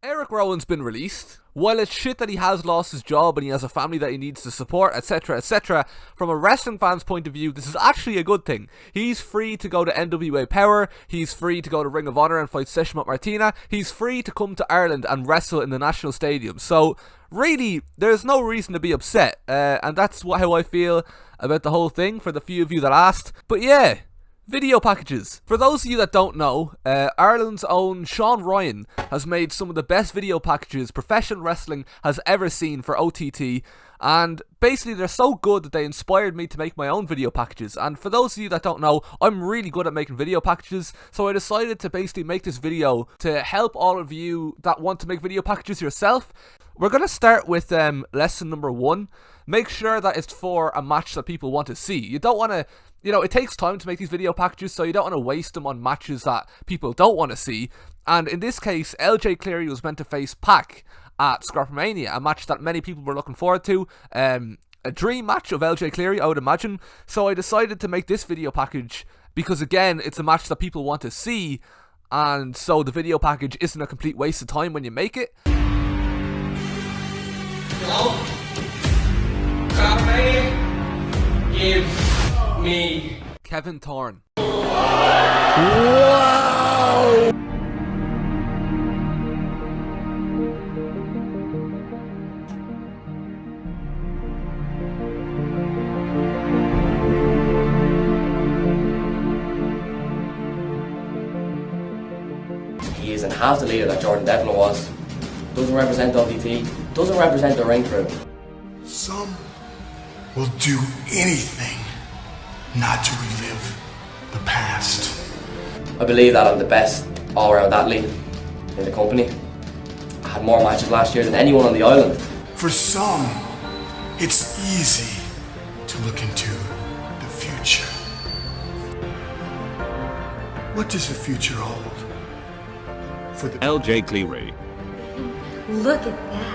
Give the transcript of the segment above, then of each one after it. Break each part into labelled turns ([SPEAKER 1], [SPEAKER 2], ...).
[SPEAKER 1] Erick Rowan's been released. While it's shit that he has lost his job and he has a family that he needs to support, etc., etc., from a wrestling fan's point of view, this is actually a good thing. He's free to go to NWA Power, he's free to go to Ring of Honor and fight Seshmat Martina, he's free to come to Ireland and wrestle in the National Stadium. So, really, there's no reason to be upset, and that's how I feel about the whole thing, for the few of you that asked. But yeah, video packages. For those of you that don't know, Ireland's own Sean Ryan has made some of the best video packages professional wrestling has ever seen for OTT, and basically they're so good that they inspired me to make my own video packages. And for those of you that don't know, I'm really good at making video packages, so I decided to basically make this video to help all of you that want to make video packages yourself. We're going to start with lesson number 1. Make sure that it's for a match that people want to see. You don't want to, it takes time to make these video packages, so you don't want to waste them on matches that people don't want to see. And in this case, LJ Cleary was meant to face Pac at Scrappermania, a match that many people were looking forward to. A dream match of LJ Cleary, I would imagine. So I decided to make this video package because, again, it's a match that people want to see, and so the video package isn't a complete waste of time when you make it.
[SPEAKER 2] Hello? Scrappermania? Give me
[SPEAKER 1] Kevin Thorne.
[SPEAKER 2] Wow!
[SPEAKER 3] He isn't half the leader that Jordan Devlin was. Doesn't represent ODT, doesn't represent the ring crew.
[SPEAKER 4] Some will do anything not to relive the past.
[SPEAKER 3] I believe that I'm the best all-round athlete in the company. I had more matches last year than anyone on the island.
[SPEAKER 4] For some, it's easy to look into the future. What does the future hold for the
[SPEAKER 5] LJ Cleary?
[SPEAKER 6] Look at that.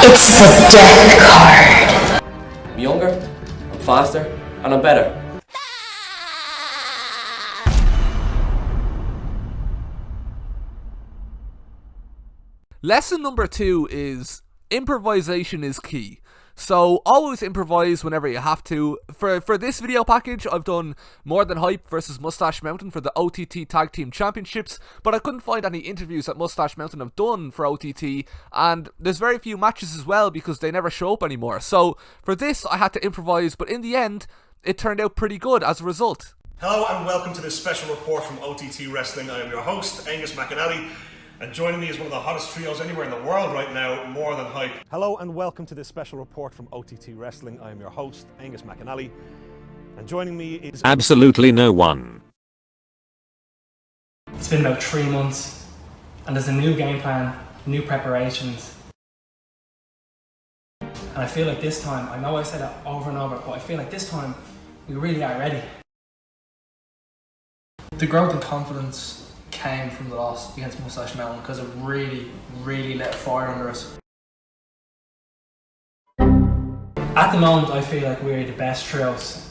[SPEAKER 2] It's the death card.
[SPEAKER 3] I'm younger, I'm faster, and I'm better.
[SPEAKER 1] Lesson number 2 is improvisation is key. So always improvise whenever you have to. For this video package, I've done More Than Hype versus Mustache Mountain for the OTT Tag Team Championships, but I couldn't find any interviews that Mustache Mountain have done for OTT, and there's very few matches as well because they never show up anymore. So for this, I had to improvise, but in the end, it turned out pretty good as a result.
[SPEAKER 7] Hello and welcome to this special report from OTT Wrestling. I am your host, Angus McAnally. And joining me is one of the hottest trios anywhere in the world right now, More Than Hype.
[SPEAKER 8] Hello and welcome to this special report from OTT Wrestling. I am your host, Angus McAnally. And joining me is...
[SPEAKER 5] Absolutely no one.
[SPEAKER 9] It's been about 3 months, and there's a new game plan, new preparations. And I feel like this time, I know I said it over and over, but I feel like this time, we really are ready. The growth and confidence came from the loss against Mustache Mountain because it really lit a fire under us. At the moment, I feel like we're the best trios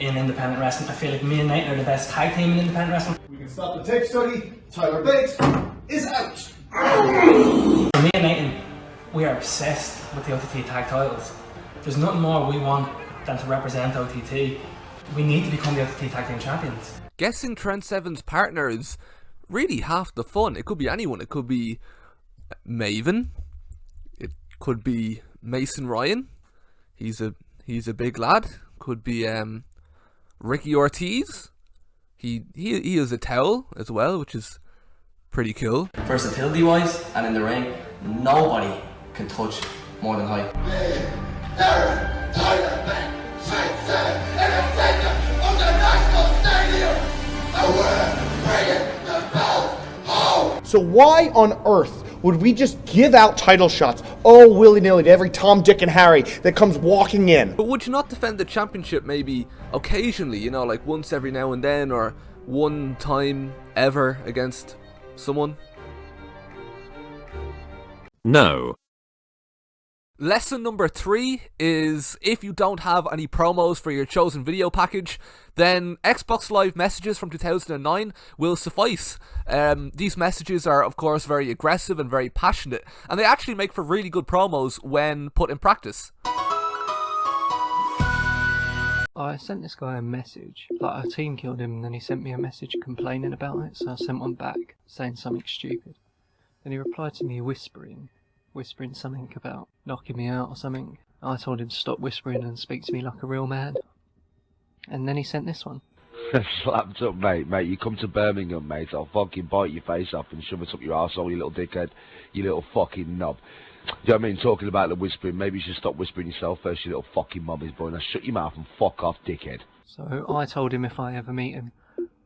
[SPEAKER 9] in independent wrestling. I feel like me and Nathan are the best tag team in independent wrestling.
[SPEAKER 10] We can stop the tape study. Tyler Bates is out.
[SPEAKER 9] For me and Nathan, we are obsessed with the OTT tag titles. There's nothing more we want than to represent OTT. We need to become the OTT tag team champions.
[SPEAKER 1] Guessing Trent Seven's partner is really half the fun. It could be anyone. It could be Maven. It could be Mason Ryan. He's a big lad. Could be Ricky Ortiz. He is a towel as well, which is pretty cool.
[SPEAKER 3] Versatility wise and in the ring, nobody can touch More Than Hype.
[SPEAKER 10] So why on earth would we just give out title shots, willy-nilly, to every Tom, Dick, and Harry that comes walking in?
[SPEAKER 1] But would you not defend the championship maybe occasionally, like once every now and then, or one time ever against someone?
[SPEAKER 5] No.
[SPEAKER 1] Lesson number 3 is if you don't have any promos for your chosen video package, then Xbox Live messages from 2009 will suffice. These messages are of course very aggressive and very passionate, and they actually make for really good promos when put in practice.
[SPEAKER 11] I sent this guy a message, like our team killed him, and then he sent me a message complaining about it, so I sent one back saying something stupid. Then he replied to me whispering something about knocking me out or something. I told him to stop whispering and speak to me like a real man. And then he sent this one.
[SPEAKER 12] Slapped up, mate. You come to Birmingham, mate, I'll fucking bite your face off and shove it up your arsehole, you little dickhead. You little fucking knob. Do you know what I mean? Talking about the whispering, maybe you should stop whispering yourself first, you little fucking mommy's boy. Now shut your mouth and fuck off, dickhead.
[SPEAKER 11] So I told him if I ever meet him,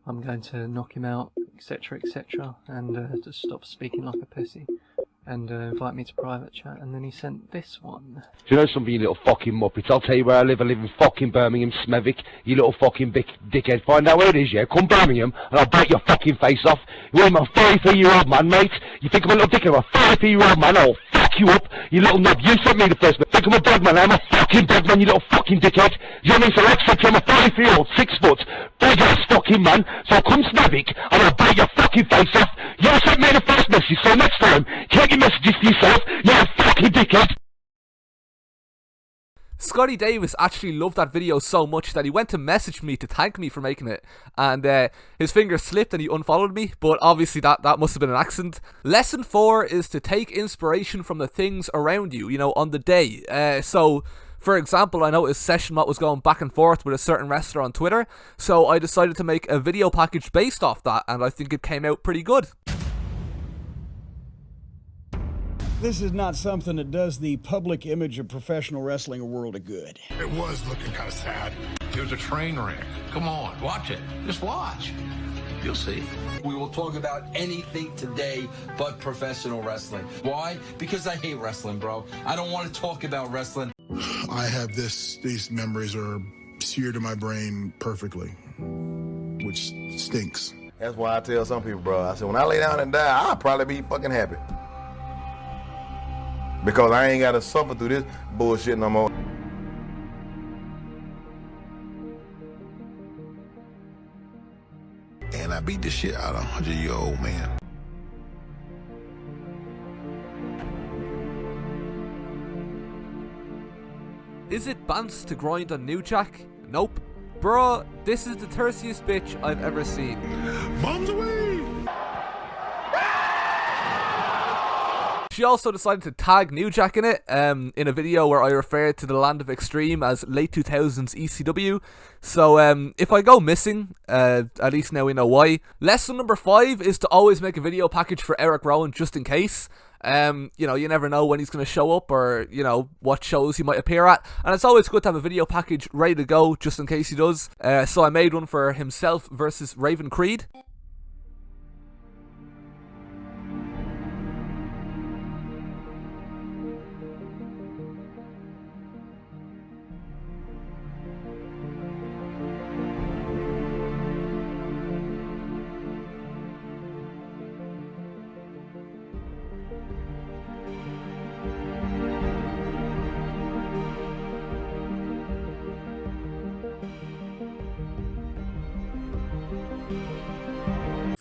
[SPEAKER 11] I'm going to knock him out, etc, etc, and to stop speaking like a pussy. And invite me to private chat, and then he sent this one.
[SPEAKER 12] Do you know something, you little fucking muppet? I'll tell you where I live in fucking Birmingham, Smethwick, you little fucking dickhead. Find out where it is, yeah? Come Birmingham, and I'll bite your fucking face off. I'm a 33-year-old man, mate. You think I'm a little dickhead? I'm a 33-year-old man, I'll fuck you up, you little knob. You sent me the first, but think I'm a bad man. I'm a fucking bad man, you little fucking dickhead. You know what I mean? So let's say I'm a 33-year-old, 6 foot, big-ass fucking man. So I'll come Smethwick, and I'll bite your fucking face off. You sent me the first message, so next time, take your messages to yourself, you're a fucking dickhead.
[SPEAKER 1] Scotty Davis actually loved that video so much that he went to message me to thank me for making it, and his finger slipped and he unfollowed me, but obviously that must have been an accident. Lesson 4 is to take inspiration from the things around you, you know, on the day. So for example, I noticed Session Mott was going back and forth with a certain wrestler on Twitter, so I decided to make a video package based off that, and I think it came out pretty good.
[SPEAKER 13] This is not something that does the public image of professional wrestling a world of good.
[SPEAKER 4] It was looking kind of sad.
[SPEAKER 14] It was a train wreck. Come on, watch it. Just watch. You'll see.
[SPEAKER 15] We will talk about anything today but professional wrestling. Why? Because I hate wrestling, bro. I don't want to talk about wrestling.
[SPEAKER 4] I have these memories are seared in my brain perfectly, which stinks.
[SPEAKER 16] That's why I tell some people, bro, I said, when I lay down and die, I'll probably be fucking happy. Because I ain't got to suffer through this bullshit no more.
[SPEAKER 4] And I beat the shit out of a 100-year-old man.
[SPEAKER 1] Is it bants to grind on New Jack? Nope. Bruh, this is the thirstiest bitch I've ever seen.
[SPEAKER 4] Bombs away!
[SPEAKER 1] She also decided to tag New Jack in it, in a video where I referred to the Land of Extreme as late 2000s ECW. So if I go missing, at least now we know why. Lesson number 5 is to always make a video package for Erick Rowan just in case. You know, you never know when he's going to show up, or, you know, what shows he might appear at. And it's always good to have a video package ready to go just in case he does. So I made one for himself versus Raven Creed.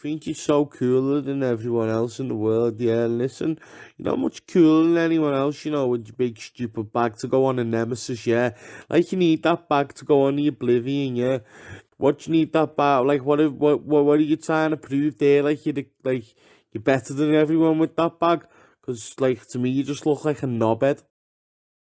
[SPEAKER 17] Think you're so cooler than everyone else in the world, yeah, listen, you're not much cooler than anyone else, you know, with your big stupid bag to go on a Nemesis, yeah, like you need that bag to go on the Oblivion, yeah, what you need that bag, like, what are you trying to prove there, like, you're better than everyone with that bag, because, like, to me, you just look like a knobhead.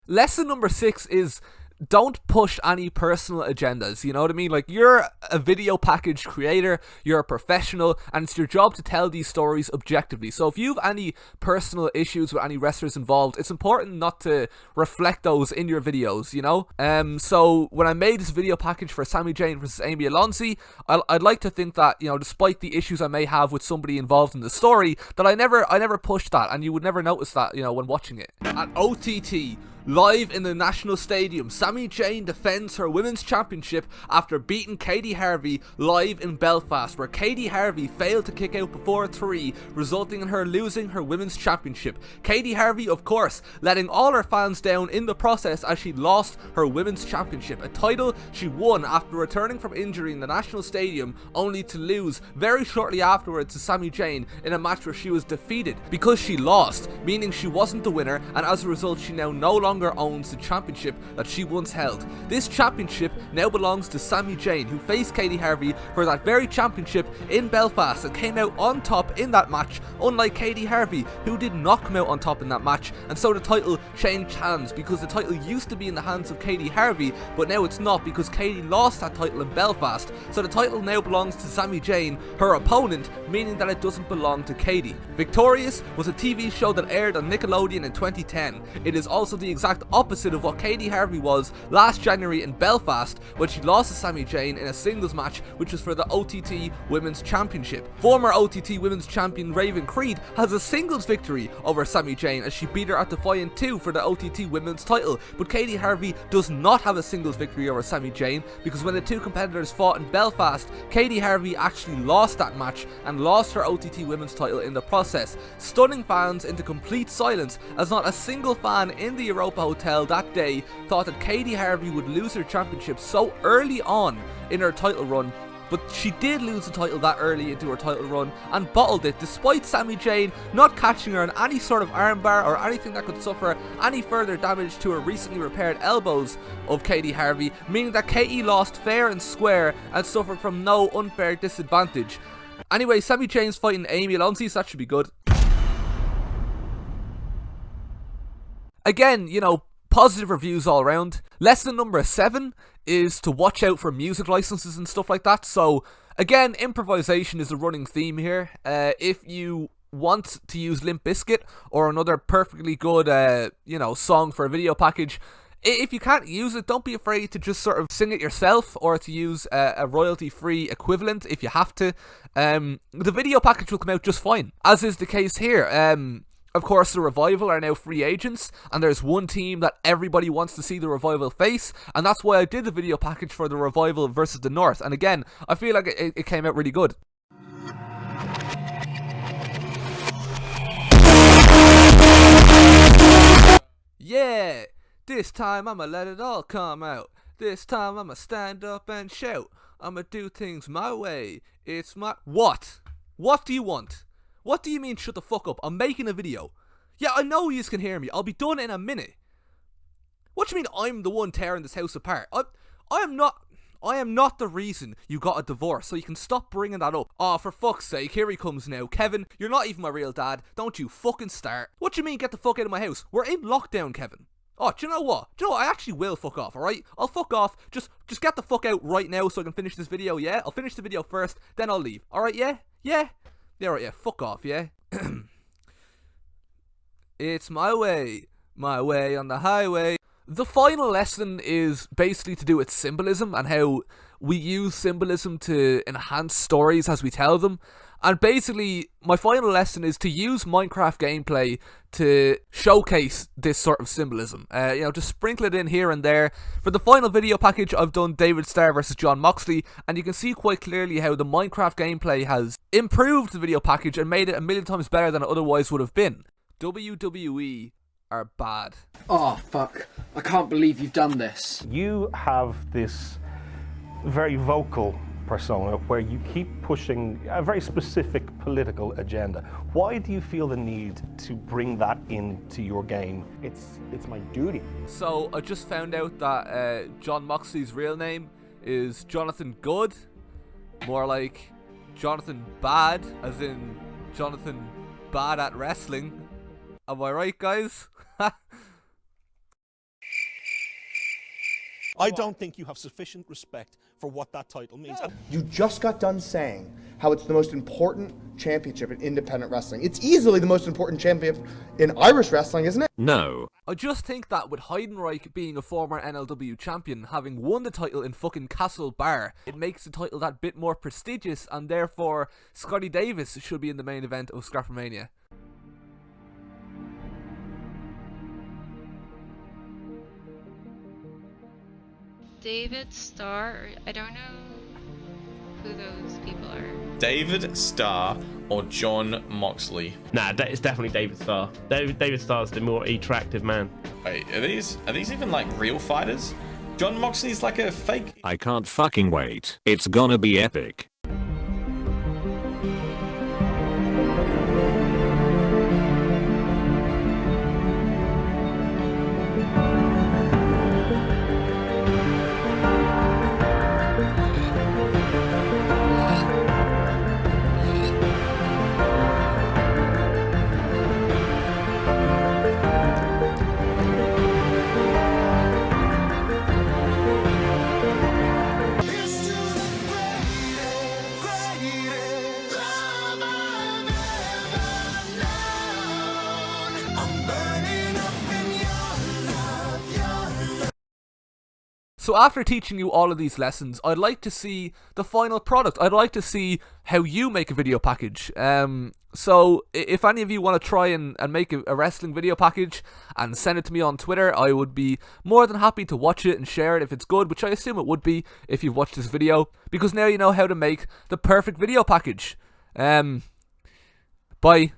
[SPEAKER 1] Lesson number 6 is don't push any personal agendas, you know what I mean? Like, you're a video package creator, you're a professional, and it's your job to tell these stories objectively. So if you have any personal issues with any wrestlers involved, it's important not to reflect those in your videos, you know? So when I made this video package for Sami Zayn versus Amy Alonso, I'd like to think that, you know, despite the issues I may have with somebody involved in the story, that I never pushed that, and you would never notice that, you know, when watching it. At OTT, Live in the National Stadium, Sami Zayn defends her Women's Championship after beating Katie Harvey live in Belfast, where Katie Harvey failed to kick out before 3, resulting in her losing her Women's Championship. Katie Harvey, of course, letting all her fans down in the process as she lost her Women's Championship, a title she won after returning from injury in the National Stadium, only to lose very shortly afterwards to Sami Zayn in a match where she was defeated because she lost, meaning she wasn't the winner, and as a result she now no longer owns the championship that she once held. This championship now belongs to Sami Zayn, who faced Katie Harvey for that very championship in Belfast and came out on top in that match, unlike Katie Harvey, who did not come out on top in that match, and so the title changed hands because the title used to be in the hands of Katie Harvey, but now it's not because Katie lost that title in Belfast, so the title now belongs to Sami Zayn, her opponent, meaning that it doesn't belong to Katie. Victorious was a TV show that aired on Nickelodeon in 2010. It is also the exact opposite of what Katie Harvey was last January in Belfast when she lost to Sami Zayn in a singles match, which was for the OTT Women's Championship. Former OTT Women's Champion Raven Creed has a singles victory over Sami Zayn as she beat her at Defiant 2 for the OTT Women's title, but Katie Harvey does not have a singles victory over Sami Zayn because when the two competitors fought in Belfast, Katie Harvey actually lost that match and lost her OTT Women's title in the process, stunning fans into complete silence as not a single fan in the Europa Hotel that day thought that Katie Harvey would lose her championship so early on in her title run. But she did lose the title that early into her title run and bottled it, despite Sami Zayn not catching her on any sort of armbar or anything that could suffer any further damage to her recently repaired elbows of Katie Harvey, meaning that Katie lost fair and square and suffered from no unfair disadvantage. Anyway, Sami Zayn's fighting Amy Alonso, so that should be good. Again, you know, positive reviews all around. Lesson number 7 is to watch out for music licenses and stuff like that. So, again, improvisation is a running theme here. If you want to use Limp Bizkit or another perfectly good, song for a video package, if you can't use it, don't be afraid to just sort of sing it yourself or to use a royalty-free equivalent if you have to. The video package will come out just fine, as is the case here. Of course, the Revival are now free agents, and there's one team that everybody wants to see the Revival face, and that's why I did the video package for the Revival versus the North. And again, I feel like it came out really good. Yeah! This time I'ma let it all come out. This time I'ma stand up and shout. I'ma do things my way. It's my... What? What do you want? What do you mean shut the fuck up? I'm making a video. Yeah, I know you can hear me. I'll be done in a minute. What do you mean I'm the one tearing this house apart? I am not the reason you got a divorce, so you can stop bringing that up. Oh, for fuck's sake, here he comes now. Kevin, you're not even my real dad. Don't you fucking start. What do you mean get the fuck out of my house? We're in lockdown, Kevin. Oh, do you know what? I actually will fuck off, alright? I'll fuck off. Just get the fuck out right now so I can finish this video, yeah? I'll finish the video first, then I'll leave. Alright, yeah? Yeah? Yeah, right, yeah, fuck off, yeah? It's my way on the highway. The final lesson is basically to do with symbolism and how we use symbolism to enhance stories as we tell them. And basically, my final lesson is to use Minecraft gameplay to showcase this sort of symbolism. Just sprinkle it in here and there. For the final video package, I've done David Starr versus John Moxley, and you can see quite clearly how the Minecraft gameplay has improved the video package and made it a million times better than it otherwise would have been. WWE are bad.
[SPEAKER 18] Oh, fuck. I can't believe you've done this.
[SPEAKER 8] You have this very vocal persona where you keep pushing a very specific political agenda. Why do you feel the need to bring that into your game?
[SPEAKER 10] It's my duty.
[SPEAKER 1] So I just found out that John Moxley's real name is Jonathan Good, more like Jonathan Bad, as in Jonathan Bad at Wrestling. Am I right, guys?
[SPEAKER 8] I don't think you have sufficient respect for what that title means.
[SPEAKER 10] You just got done saying how it's the most important championship in independent wrestling. It's easily the most important championship in Irish wrestling, isn't it?
[SPEAKER 5] No.
[SPEAKER 1] I just think that with Heidenreich being a former NLW champion, having won the title in fucking Castle Bar, it makes the title that bit more prestigious, and therefore Scotty Davis should be in the main event of Scrappermania.
[SPEAKER 19] David Starr. I don't know who those people are.
[SPEAKER 20] David Starr or John Moxley?
[SPEAKER 21] Nah, it's definitely David Starr. David Starr's the more attractive man.
[SPEAKER 20] Wait, are these even like real fighters? John Moxley's like a fake.
[SPEAKER 5] I can't fucking wait. It's gonna be epic.
[SPEAKER 1] So after teaching you all of these lessons, I'd like to see the final product. I'd like to see how you make a video package. So if any of you want to try and make a wrestling video package and send it to me on Twitter, I would be more than happy to watch it and share it if it's good, which I assume it would be if you've watched this video, because now you know how to make the perfect video package. Bye.